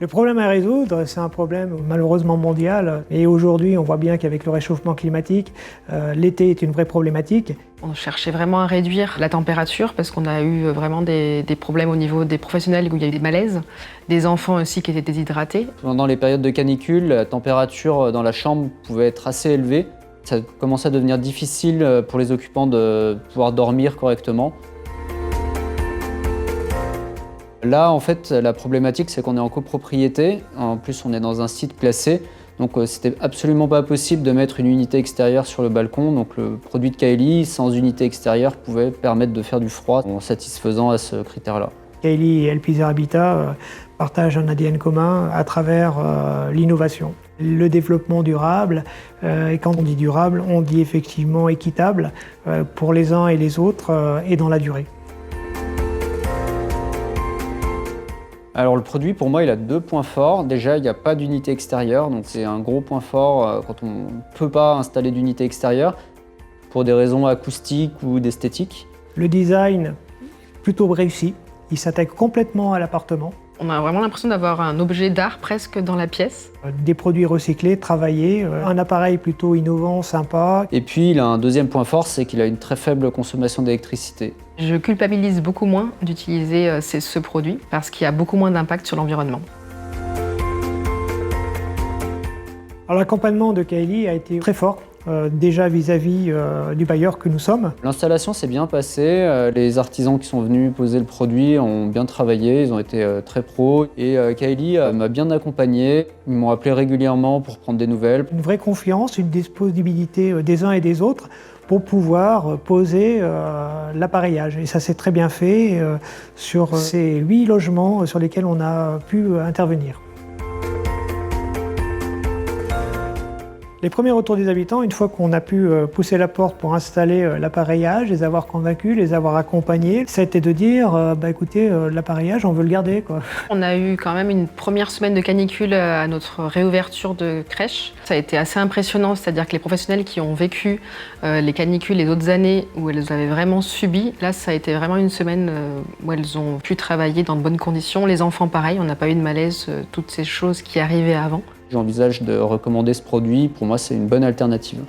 Le problème à résoudre, c'est un problème malheureusement mondial. Et aujourd'hui, on voit bien qu'avec le réchauffement climatique, l'été est une vraie problématique. On cherchait vraiment à réduire la température parce qu'on a eu vraiment des problèmes au niveau des professionnels où il y a eu des malaises, des enfants aussi qui étaient déshydratés. Pendant les périodes de canicule, la température dans la chambre pouvait être assez élevée. Ça commençait à devenir difficile pour les occupants de pouvoir dormir correctement. Là, en fait, la problématique, c'est qu'on est en copropriété. En plus, on est dans un site classé. Donc, c'était absolument pas possible de mettre une unité extérieure sur le balcon. Donc, le produit de Kaeli, sans unité extérieure, pouvait permettre de faire du froid en satisfaisant à ce critère-là. Kaeli et Elpisa Habitat partagent un ADN commun à travers l'innovation. Le développement durable, et quand on dit durable, on dit effectivement équitable pour les uns et les autres et dans la durée. Alors le produit, pour moi, il a deux points forts. Déjà, il n'y a pas d'unité extérieure, donc c'est un gros point fort quand on ne peut pas installer d'unité extérieure pour des raisons acoustiques ou d'esthétique. Le design, plutôt réussi, il s'attaque complètement à l'appartement. On a vraiment l'impression d'avoir un objet d'art presque dans la pièce. Des produits recyclés, travaillés, un appareil plutôt innovant, sympa. Et puis, il a un deuxième point fort, c'est qu'il a une très faible consommation d'électricité. Je culpabilise beaucoup moins d'utiliser ce produit parce qu'il y a beaucoup moins d'impact sur l'environnement. Alors l'accompagnement de Kaeli a été très fort, déjà vis-à-vis du bailleur que nous sommes. L'installation s'est bien passée, les artisans qui sont venus poser le produit ont bien travaillé, ils ont été très pros. Et Kaeli m'a bien accompagné, ils m'ont appelé régulièrement pour prendre des nouvelles. Une vraie confiance, une disponibilité des uns et des autres pour pouvoir poser l'appareillage. Et ça s'est très bien fait sur ces 8 logements sur lesquels on a pu intervenir. Les premiers retours des habitants, une fois qu'on a pu pousser la porte pour installer l'appareillage, les avoir convaincus, les avoir accompagnés, ça a été de dire écoutez, l'appareillage, on veut le garder, quoi. On a eu quand même une première semaine de canicule à notre réouverture de crèche. Ça a été assez impressionnant, c'est-à-dire que les professionnels qui ont vécu les canicules les autres années où elles avaient vraiment subi, là ça a été vraiment une semaine où elles ont pu travailler dans de bonnes conditions. Les enfants pareil, on n'a pas eu de malaise, toutes ces choses qui arrivaient avant. J'envisage de recommander ce produit, pour moi c'est une bonne alternative.